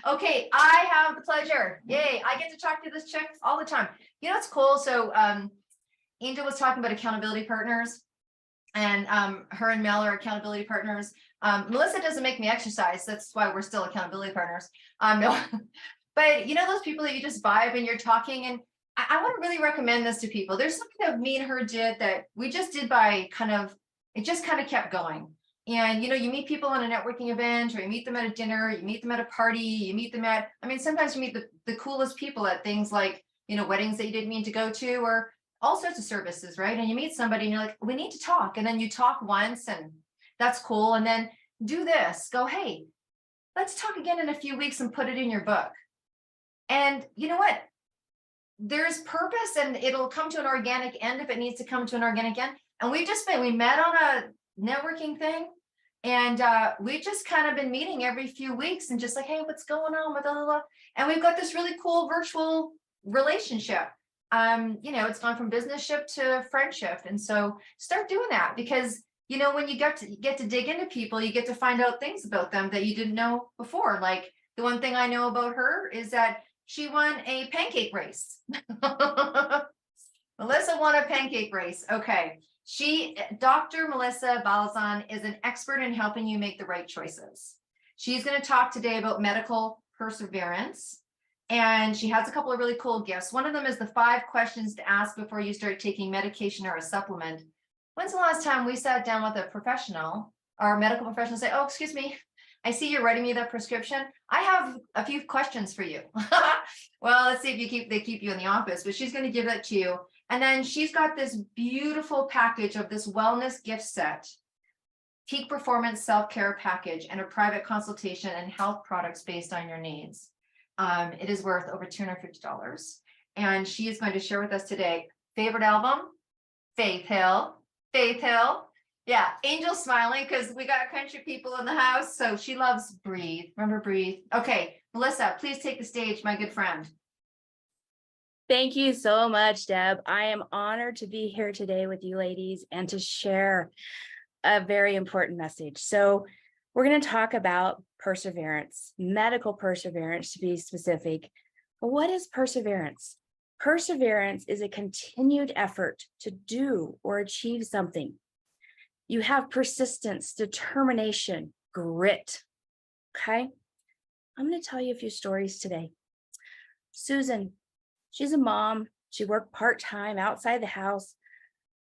Okay, I have the pleasure. Yay, I get to talk to this chick all the time. You know, it's cool. So Angel was talking about accountability partners, and her and Mel are accountability partners. Melissa doesn't make me exercise. That's why we're still accountability partners. No, but you know, those people that you just vibe and you're talking, and I want to really recommend this to people. There's something that me and her did that we just did by it just kind of kept going. And you know, you meet people on a networking event, or you meet them at a dinner, you meet them at a party, you meet them at, I mean, sometimes you meet the coolest people at things like, you know, weddings that you didn't mean to go to, or all sorts of services, right? And you meet somebody and you're like, we need to talk. And then you talk once and that's cool. And then do this, go, hey, let's talk again in a few weeks and put it in your book. And you know what? There's purpose, and it'll come to an organic end if it needs to come to an organic end. And we met on a networking thing, and we've just kind of been meeting every few weeks and just like, hey, what's going on with blah, blah, blah. And we've got this really cool virtual relationship. You know, it's gone from business ship to friendship. And so start doing that, because you know, when you get to dig into people, you get to find out things about them that you didn't know before. Like the one thing I know about her is that she won a pancake race. Melissa won a pancake race. Okay. Dr. Melissa Balizan is an expert in helping you make the right choices. She's going to talk today about medical perseverance. And she has a couple of really cool gifts. One of them is the 5 questions to ask before you start taking medication or a supplement. When's the last time we sat down with a professional or a medical professional and say, oh, excuse me, I see you're writing me that prescription. I have a few questions for you. Well, let's see if they keep you in the office, but she's going to give that to you. And then she's got this beautiful package of this wellness gift set, peak performance self-care package, and a private consultation and health products based on your needs. It is worth over $250. And she is going to share with us today, favorite album, Faith Hill. Yeah, Angel's smiling because we got country people in the house. So she loves Breathe. Remember Breathe? Okay, Melissa, please take the stage, my good friend. Thank you so much, Deb. I am honored to be here today with you ladies and to share a very important message. So we're going to talk about perseverance, medical perseverance to be specific. But what is perseverance? Perseverance is a continued effort to do or achieve something. You have persistence, determination, grit. Okay? I'm going to tell you a few stories today. Susan, she's a mom. She worked part-time outside the house,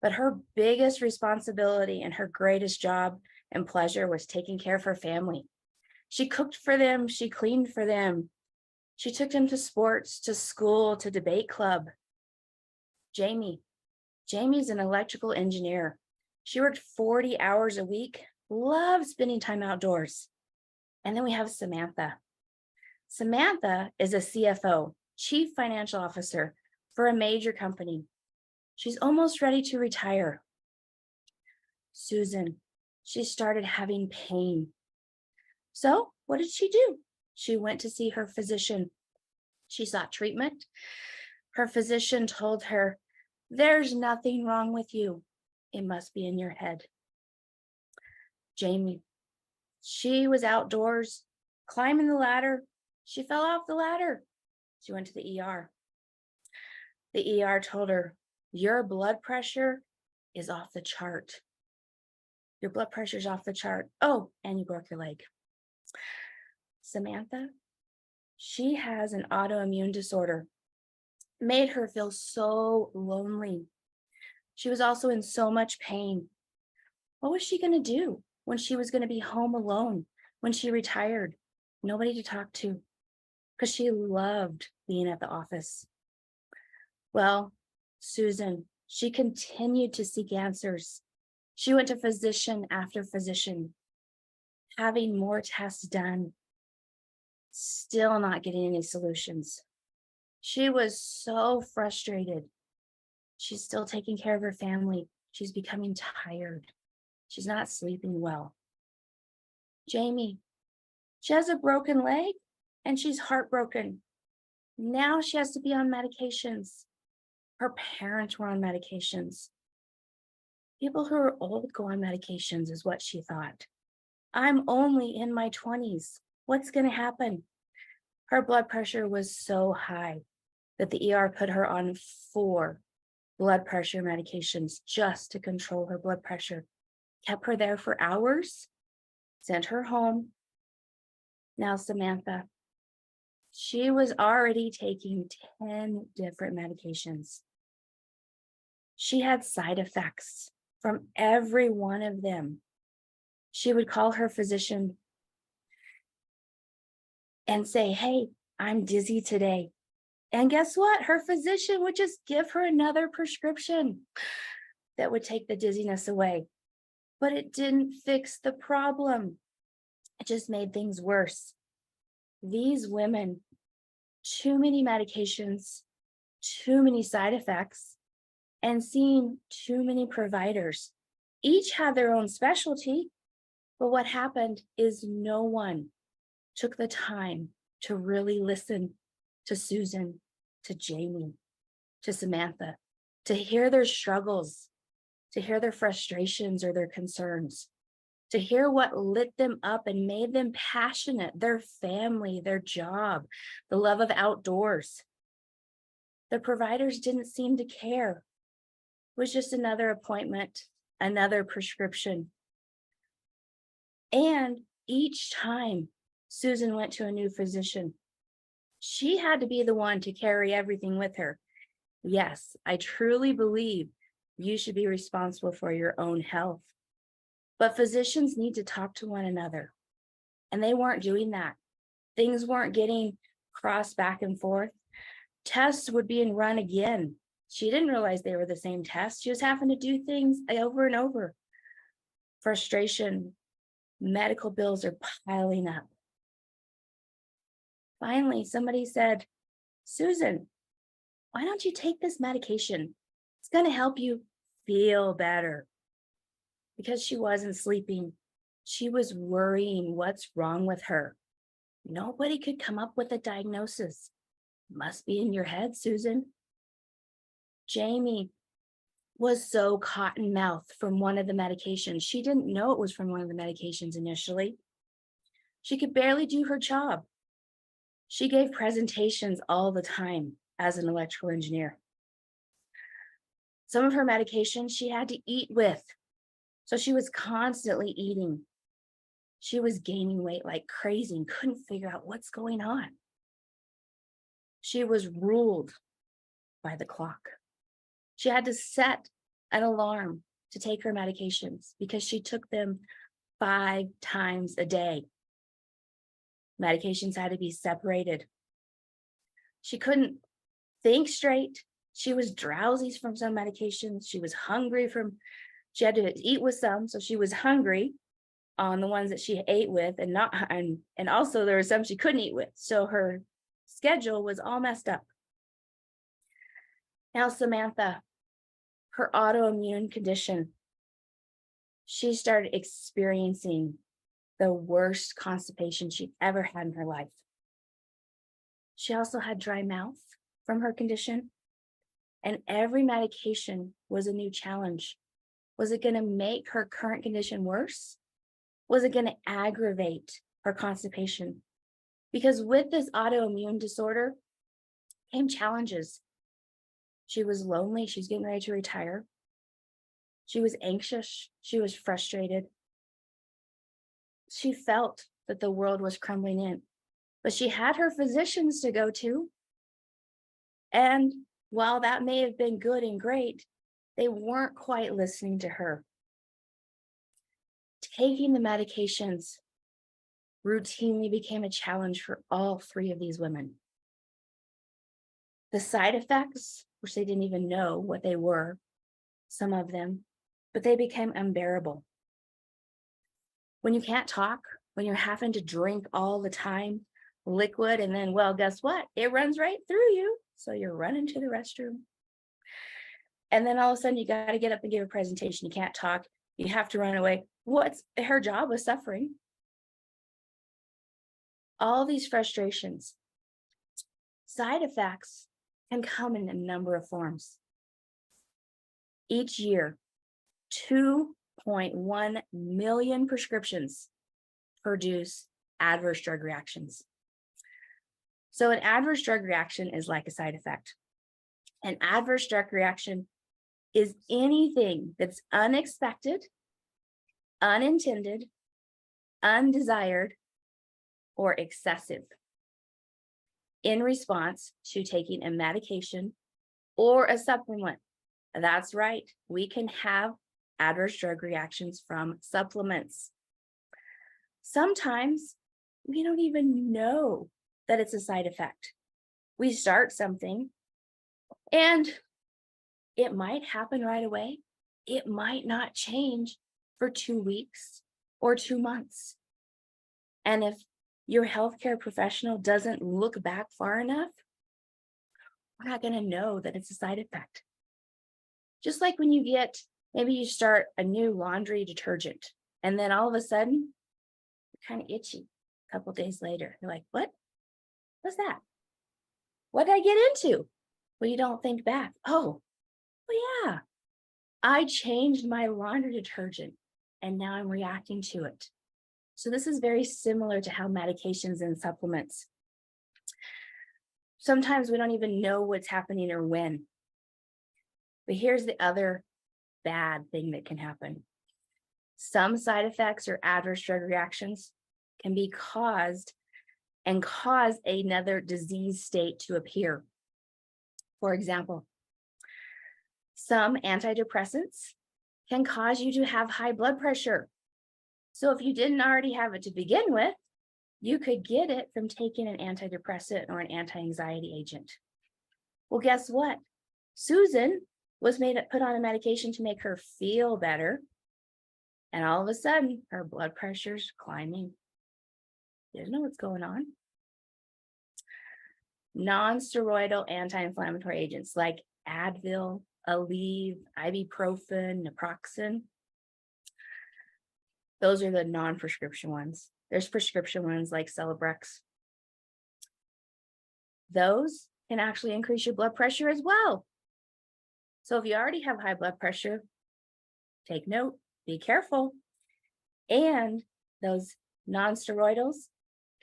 but her biggest responsibility and her greatest job and pleasure was taking care of her family. She cooked for them. She cleaned for them. She took them to sports, to school, to debate club. Jamie's an electrical engineer. She worked 40 hours a week, loved spending time outdoors. And then we have Samantha. Samantha is a CFO, Chief Financial Officer for a major company. She's almost ready to retire. Susan, she started having pain. So what did she do? She went to see her physician. She sought treatment. Her physician told her, there's nothing wrong with you. It must be in your head. Jamie, she was outdoors, climbing the ladder. She fell off the ladder. She went to the ER. The ER told her, your blood pressure is off the chart. Your blood pressure is off the chart. Oh, and you broke your leg. Samantha, she has an autoimmune disorder. Made her feel so lonely. She was also in so much pain. What was she going to do when she was going to be home alone, when she retired? Nobody to talk to, because she loved being at the office. Well, Susan, she continued to seek answers. She went to physician after physician, having more tests done, still not getting any solutions. She was so frustrated. She's still taking care of her family. She's becoming tired. She's not sleeping well. Jamie, she has a broken leg and she's heartbroken. Now she has to be on medications. Her parents were on medications. People who are old go on medications is what she thought. I'm only in my 20s. What's going to happen? Her blood pressure was so high that the ER put her on 4 blood pressure medications just to control her blood pressure. Kept her there for hours, sent her home. Now, Samantha, she was already taking 10 different medications. She had side effects from every one of them. She would call her physician and say, "Hey, I'm dizzy today." And guess what? Her physician would just give her another prescription that would take the dizziness away. But it didn't fix the problem. It just made things worse. These women, too many medications, too many side effects, and seeing too many providers. Each had their own specialty, but what happened is no one took the time to really listen to Susan, to Jamie, to Samantha, to hear their struggles, to hear their frustrations or their concerns, to hear what lit them up and made them passionate, their family, their job, the love of outdoors. The providers didn't seem to care. It was just another appointment, another prescription. And each time Susan went to a new physician, she had to be the one to carry everything with her. Yes, I truly believe you should be responsible for your own health. But physicians need to talk to one another. And they weren't doing that. Things weren't getting crossed back and forth. Tests were being run again. She didn't realize they were the same tests. She was having to do things over and over. Frustration, medical bills are piling up. Finally, somebody said, "Susan, why don't you take this medication? It's going to help you feel better." Because she wasn't sleeping, she was worrying what's wrong with her. Nobody could come up with a diagnosis. Must be in your head, Susan. Jamie was so cotton mouthed from one of the medications. She didn't know it was from one of the medications initially. She could barely do her job. She gave presentations all the time as an electrical engineer. Some of her medications she had to eat with. So she was constantly eating. She was gaining weight like crazy and couldn't figure out what's going on. She was ruled by the clock. She had to set an alarm to take her medications because she took them 5 times a day. Medications had to be separated. She couldn't think straight. She was drowsy from some medications. She was hungry she had to eat with some, so she was hungry on the ones that she ate with, and also there were some she couldn't eat with. So her schedule was all messed up. Now, Samantha, her autoimmune condition, she started experiencing the worst constipation she'd ever had in her life. She also had dry mouth from her condition, and every medication was a new challenge. Was it going to make her current condition worse? Was it going to aggravate her constipation? Because with this autoimmune disorder came challenges. She was lonely. She's getting ready to retire. She was anxious. She was frustrated. She felt that the world was crumbling in, but she had her physicians to go to. And while that may have been good and great, they weren't quite listening to her. Taking the medications routinely became a challenge for all 3 of these women. The side effects, which they didn't even know what they were, some of them, but they became unbearable. When you can't talk, when you're having to drink all the time, liquid, and then, well, guess what? It runs right through you. So you're running to the restroom. And then all of a sudden you got to get up and give a presentation. You can't talk. You have to run away. Her job was suffering. All these frustrations. Side effects can come in a number of forms. Each year, 2.1 million prescriptions produce adverse drug reactions. So an adverse drug reaction is like a side effect. An adverse drug reaction is anything that's unexpected, unintended, undesired, or excessive in response to taking a medication or a supplement. That's right, we can have adverse drug reactions from supplements. Sometimes we don't even know that it's a side effect. We start something and it might happen right away. It might not change for 2 weeks or 2 months. And if your healthcare professional doesn't look back far enough, we're not going to know that it's a side effect. Just like when maybe you start a new laundry detergent, and then all of a sudden, you're kind of itchy a couple days later. You're like, what? What's that? What did I get into? Well, you don't think back. Oh, well, yeah, I changed my laundry detergent, and now I'm reacting to it. So this is very similar to how medications and supplements. Sometimes we don't even know what's happening or when. But here's the other bad thing that can happen. Some side effects or adverse drug reactions can be caused and cause another disease state to appear. For example, some antidepressants can cause you to have high blood pressure. So if you didn't already have it to begin with, you could get it from taking an antidepressant or an anti-anxiety agent. Well, guess what? Susan was put on a medication to make her feel better. And all of a sudden, her blood pressure's climbing. You don't know what's going on. Non-steroidal anti-inflammatory agents like Advil, Aleve, ibuprofen, naproxen. Those are the non-prescription ones. There's prescription ones like Celebrex. Those can actually increase your blood pressure as well. So if you already have high blood pressure, take note, be careful. And those non-steroidals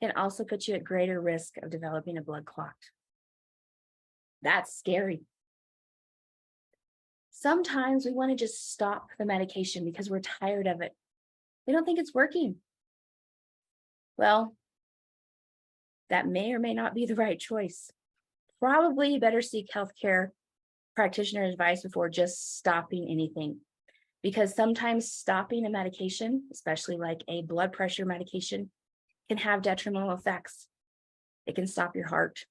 can also put you at greater risk of developing a blood clot. That's scary. Sometimes we want to just stop the medication because we're tired of it. We don't think it's working. Well, that may or may not be the right choice. Probably you better seek healthcare practitioner advice before just stopping anything. Because sometimes stopping a medication, especially like a blood pressure medication, can have detrimental effects. It can stop your heart.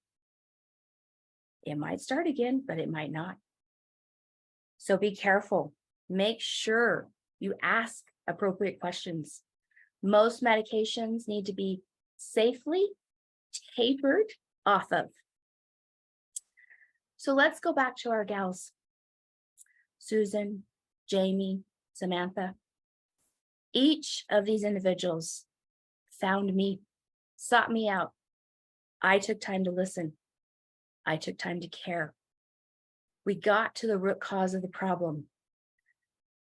It might start again, but it might not. So be careful. Make sure you ask appropriate questions. Most medications need to be safely tapered off of. So let's go back to our gals. Susan, Jamie, Samantha. Each of these individuals found me, sought me out. I took time to listen. I took time to care. We got to the root cause of the problem.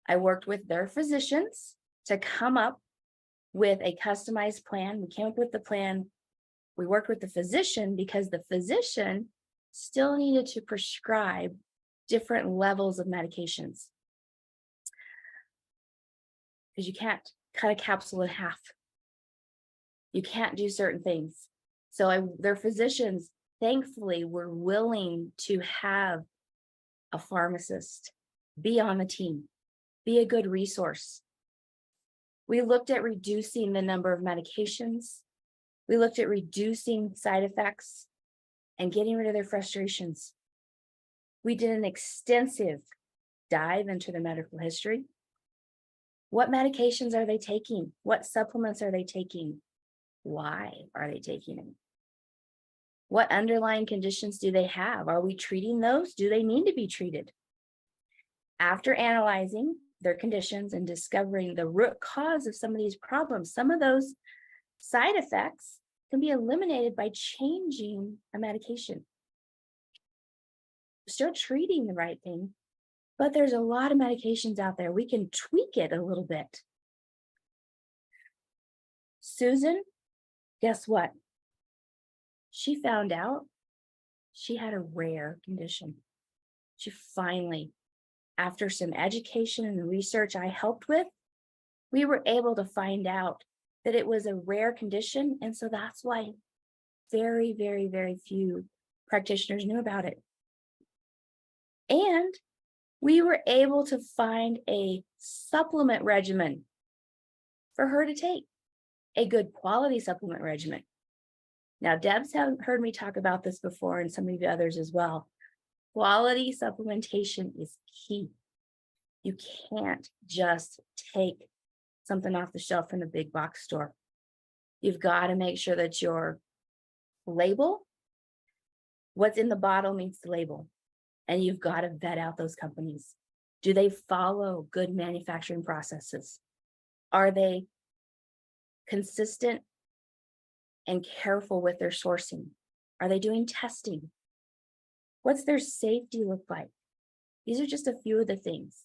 I worked with their physicians to come up with a customized plan. We came up with the plan. We worked with the physician because the physician still needed to prescribe different levels of medications. Because you can't cut a capsule in half. You can't do certain things. So their physicians, thankfully, were willing to have a pharmacist be on the team, be a good resource. We looked at reducing the number of medications. We looked at reducing side effects and getting rid of their frustrations. We did an extensive dive into their medical history. What medications are they taking? What supplements are they taking? Why are they taking them? What underlying conditions do they have? Are we treating those? Do they need to be treated? After analyzing their conditions and discovering the root cause of some of these problems, some of those side effects can be eliminated by changing a medication. Still treating the right thing, but there's a lot of medications out there. We can tweak it a little bit. Susan, guess what? She found out she had a rare condition. She finally, after some education and research I helped with, we were able to find out that it was a rare condition. And so that's why very, very, very few practitioners knew about it. And we were able to find a supplement regimen for her to take, a good quality supplement regimen. Now, Deb's heard me talk about this before, and some of the others as well. Quality supplementation is key. You can't just take something off the shelf from the big box store. You've got to make sure that your label, what's in the bottle meets the label. And you've got to vet out those companies. Do they follow good manufacturing processes? Are they consistent and careful with their sourcing? Are they doing testing? What's their safety look like? These are just a few of the things.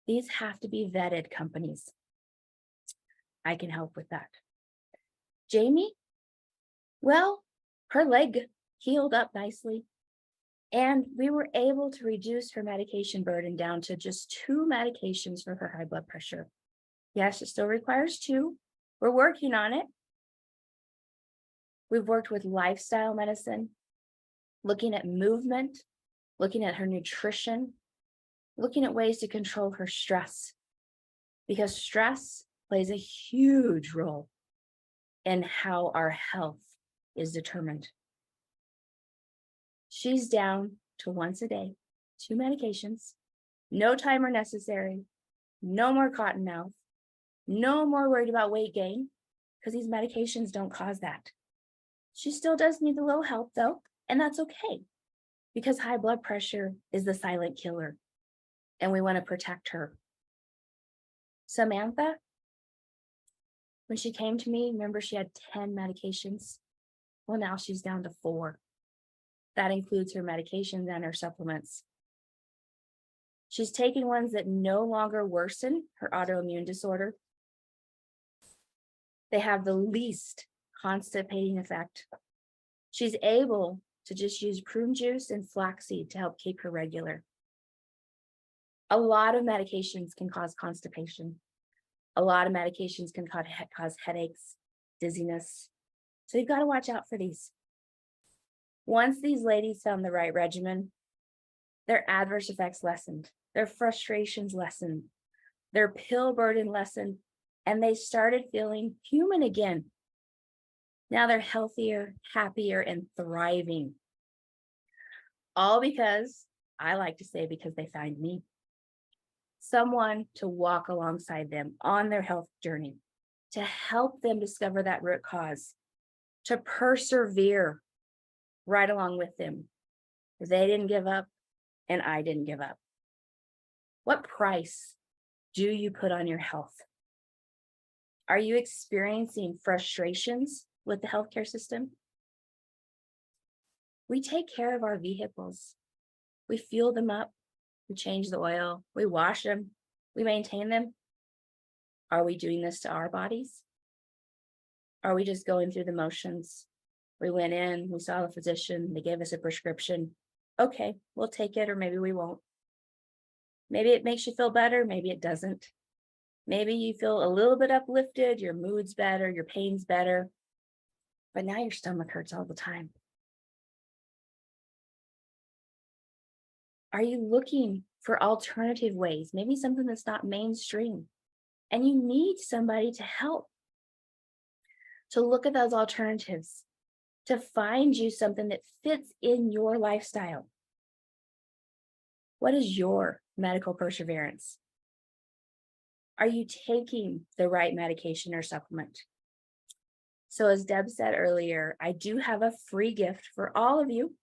These have to be vetted companies. I can help with that. Jamie, well, her leg healed up nicely, and we were able to reduce her medication burden down to just 2 medications for her high blood pressure. Yes, it still requires 2. We're working on it. We've worked with lifestyle medicine, looking at movement, looking at her nutrition, looking at ways to control her stress, because stress plays a huge role in how our health is determined. She's down to once a day, 2 medications, no timer necessary, no more cotton mouth, no more worried about weight gain, because these medications don't cause that. She still does need a little help though, and that's okay, because high blood pressure is the silent killer, and we want to protect her. Samantha, when she came to me, remember she had 10 medications. Well, now she's down to 4. That includes her medications and her supplements. She's taking ones that no longer worsen her autoimmune disorder. They have the least constipating effect. She's able to just use prune juice and flaxseed to help keep her regular. A lot of medications can cause constipation. A lot of medications can cause headaches, dizziness. So you've got to watch out for these. Once these ladies found the right regimen, their adverse effects lessened, their frustrations lessened, their pill burden lessened, and they started feeling human again. Now they're healthier, happier, and thriving. All because, I like to say, because they find me. Someone to walk alongside them on their health journey, to help them discover that root cause, to persevere right along with them. They didn't give up, and I didn't give up. What price do you put on your health? Are you experiencing frustrations with the healthcare system? We take care of our vehicles. We fuel them up. We change the oil. We wash them. We maintain them. Are we doing this to our bodies? Are we just going through the motions? We went in, we saw the physician, they gave us a prescription. Okay, we'll take it, or maybe we won't. Maybe it makes you feel better, maybe it doesn't. Maybe you feel a little bit uplifted, your mood's better, your pain's better, but now your stomach hurts all the time. Are you looking for alternative ways? Maybe something that's not mainstream, and you need somebody to help, to look at those alternatives, to find you something that fits in your lifestyle. What is your medical perseverance? Are you taking the right medication or supplement? So as Deb said earlier, I do have a free gift for all of you.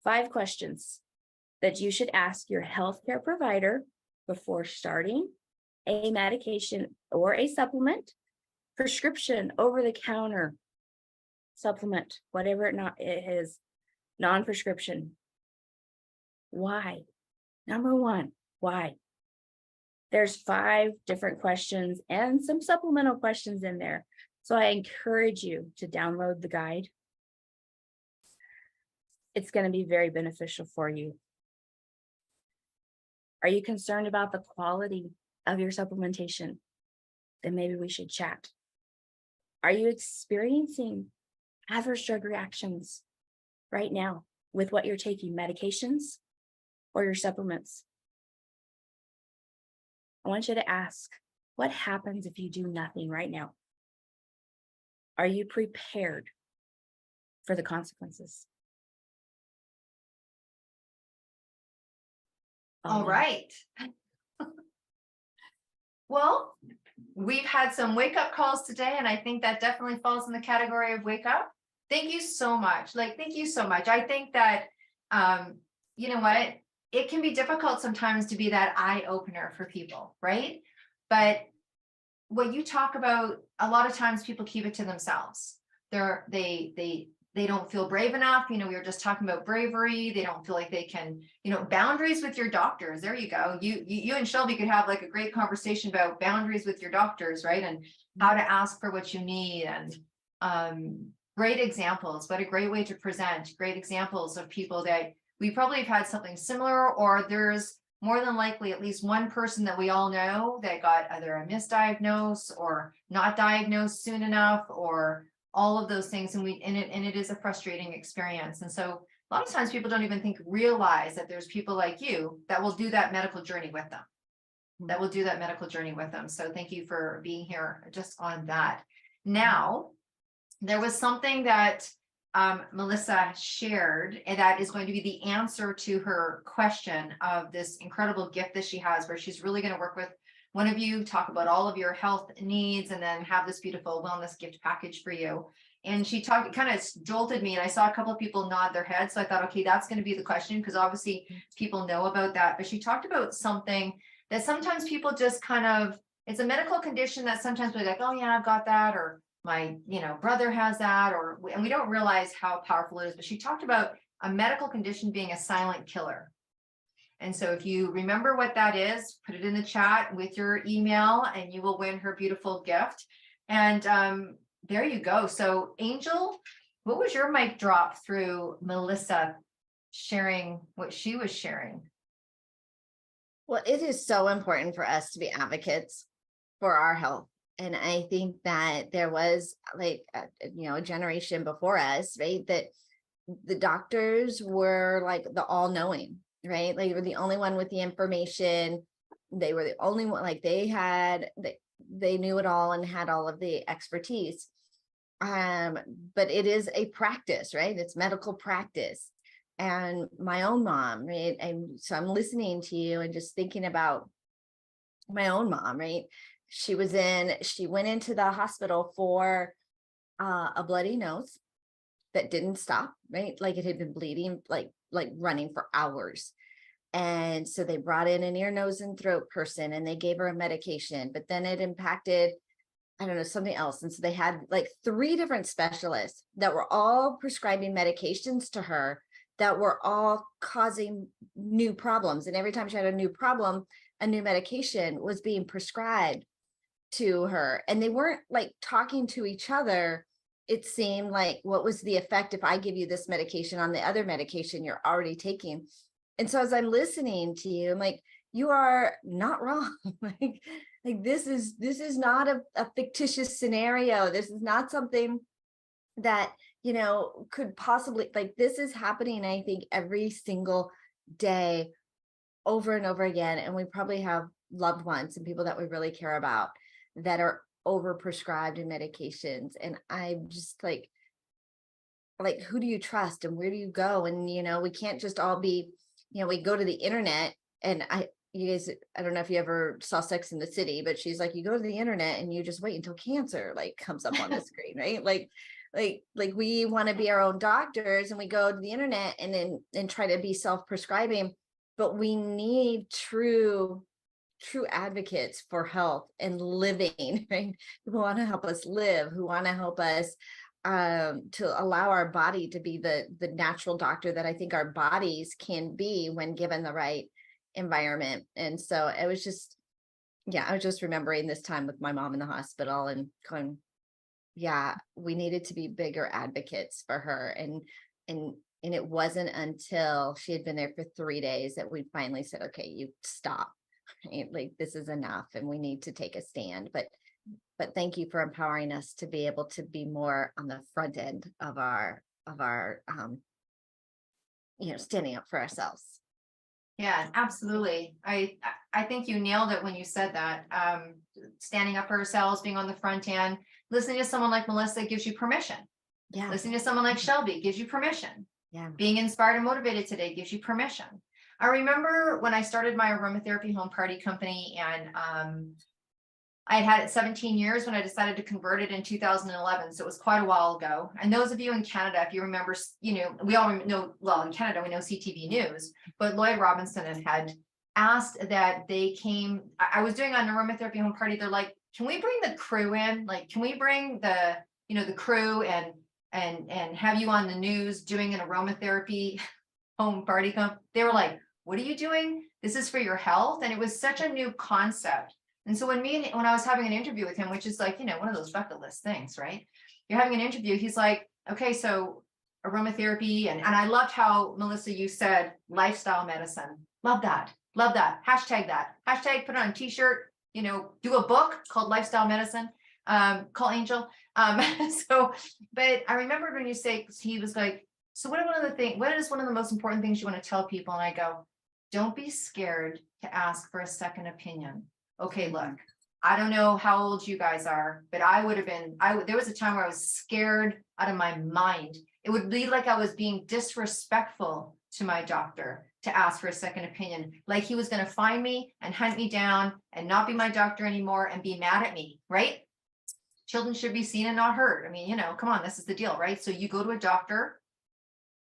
5 questions that you should ask your healthcare provider before starting a medication or a supplement, prescription, over-the-counter supplement, whatever it is, non-prescription. Why? Number 1, why? There's 5 different questions and some supplemental questions in there. So I encourage you to download the guide, it's going to be very beneficial for you. Are you concerned about the quality of your supplementation? Then maybe we should chat. Are you experiencing adverse drug reactions right now with what you're taking, medications or your supplements? I want you to ask, what happens if you do nothing right now? Are you prepared for the consequences? All right. Well, we've had some wake up calls today, and I think that definitely falls in the category of wake up. Thank you so much. Thank you so much. I think that, you know what, it can be difficult sometimes to be that eye opener for people, right? But what you talk about, a lot of times people keep it to themselves. They don't feel brave enough. We were just talking about bravery. They don't feel like they can, boundaries with your doctors. There you go. You and Shelby could have like a great conversation about boundaries with your doctors, right? And how to ask for what you need. And great examples. What a great way to present. Great examples of people that we probably have had something similar, or there's more than likely at least one person that we all know that got either a misdiagnosed or not diagnosed soon enough, or all of those things. And it is a frustrating experience. And so a lot of times people don't even realize that there's people like you that will do that medical journey with them. So thank you for being here just on that. Now, there was something that Melissa shared, and that is going to be the answer to her question of this incredible gift that she has, where she's really going to work with one of you, talk about all of your health needs, and then have this beautiful wellness gift package for you. And she kind of jolted me, and I saw a couple of people nod their heads. So I thought, okay, that's going to be the question, because obviously people know about that. But she talked about something that sometimes people just it's a medical condition that sometimes we're like, oh yeah, I've got that, or my, brother has that, and we don't realize how powerful it is. But she talked about a medical condition being a silent killer. And so if you remember what that is, put it in the chat with your email, and you will win her beautiful gift. And there you go. So Angel, what was your mic drop through Melissa sharing what she was sharing? Well, it is so important for us to be advocates for our health. And I think that there was a generation before us, right, that the doctors were like the all-knowing, right? Like, they were the only one with the information. They were the only one, like they knew it all and had all of the expertise. But it is a practice, right? It's medical practice. And my own mom, right? And so I'm listening to you and just thinking about my own mom, right? She went into the hospital for a bloody nose that didn't stop, right? Like, it had been bleeding, like running for hours. And so they brought in an ear, nose, and throat person, and they gave her a medication, but then it impacted, I don't know, something else. And so they had like 3 different specialists that were all prescribing medications to her that were all causing new problems. And every time she had a new problem, a new medication was being prescribed to her. And they weren't like talking to each other. It seemed like, what was the effect if I give you this medication on the other medication you're already taking? And so as I'm listening to you, I'm like, you are not wrong. like this is not a fictitious scenario. This is not something that, could possibly, like, this is happening, I think, every single day over and over again. And we probably have loved ones and people that we really care about that are overprescribed in medications. And I'm just like, who do you trust and where do you go? And, we can't just all be, we go to the internet, and you guys, I don't know if you ever saw Sex in the City, but she's like, you go to the internet and you just wait until cancer comes up on the screen, right? Like we want to be our own doctors, and we go to the internet and try to be self-prescribing, but we need true advocates for health and living, right? Who want to help us live, who want to help us to allow our body to be the natural doctor that I think our bodies can be when given the right environment. And so it was just, I was just remembering this time with my mom in the hospital and going, we needed to be bigger advocates for her and And it wasn't until she had been there for 3 days that we finally said, okay, you stop. Right? Like, this is enough and we need to take a stand. But thank you for empowering us to be able to be more on the front end of our standing up for ourselves. Yeah, absolutely. I think you nailed it when you said that. Standing up for ourselves, being on the front end, listening to someone like Melissa gives you permission. Yeah. Listening to someone like Shelby gives you permission. Yeah. Being inspired and motivated today gives you permission. I remember when I started my aromatherapy home party company, and I had it 17 years when I decided to convert it in 2011. So it was quite a while ago. And those of you in Canada, if you remember, we all know, well, in Canada, we know CTV News, but Lloyd Robinson had asked that they came, I was doing an aromatherapy home party. They're like, can we bring the crew in? Like, can we bring the crew and have you on the news doing an aromatherapy home party? They were like, what are you doing? This is for your health. And it was such a new concept. And so when I was having an interview with him, which is like, one of those bucket list things, right? You're having an interview. He's like, okay, so aromatherapy. And I loved how, Melissa, you said lifestyle medicine. Love that. Love that. Hashtag that. Hashtag put it on a t-shirt, do a book called Lifestyle Medicine. Call Angel. But I remembered when you say, he was like, so what is one of the most important things you want to tell people? And I go, don't be scared to ask for a second opinion. Okay, look, I don't know how old you guys are, but there was a time where I was scared out of my mind. It would be like I was being disrespectful to my doctor to ask for a second opinion, like he was going to find me and hunt me down and not be my doctor anymore and be mad at me, right? Children should be seen and not heard. I mean, come on, this is the deal, right? So you go to a doctor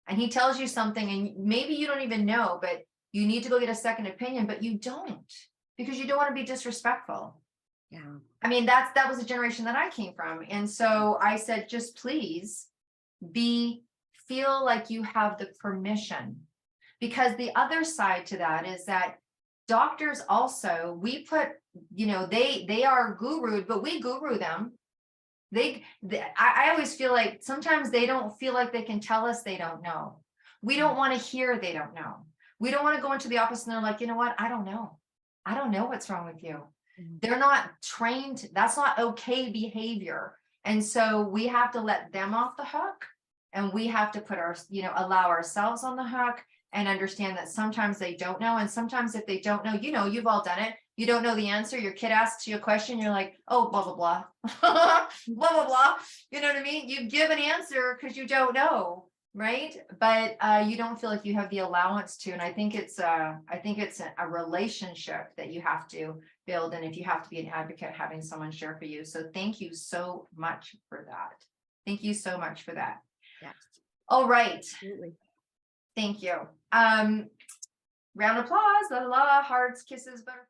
and he tells you something and maybe you don't even know, but you need to go get a second opinion, but you don't, because you don't want to be disrespectful. Yeah. I mean, that was a generation that I came from. And so I said, just please feel like you have the permission, because the other side to that is that doctors also, we put, they are gurued, but we guru them. I always feel like sometimes they don't feel like they can tell us they don't know. We don't want to hear they don't know. We don't want to go into the office and they're like, you know what? I don't know. I don't know what's wrong with you. They're not trained. That's not okay behavior. And so we have to let them off the hook, and we have to allow ourselves on the hook and understand that sometimes they don't know. And sometimes if they don't know, you've all done it. You don't know the answer. Your kid asks you a question. You're like, oh, blah, blah, blah, blah, blah, blah. You know what I mean? You give an answer because you don't know. Right. But you don't feel like you have the allowance to. And I think it's a relationship that you have to build. And if you have to be an advocate, having someone share for you. So thank you so much for that. Thank you so much for that. Yes. All right. Absolutely. Thank you. Round of applause. La la la. Hearts, kisses, butterflies.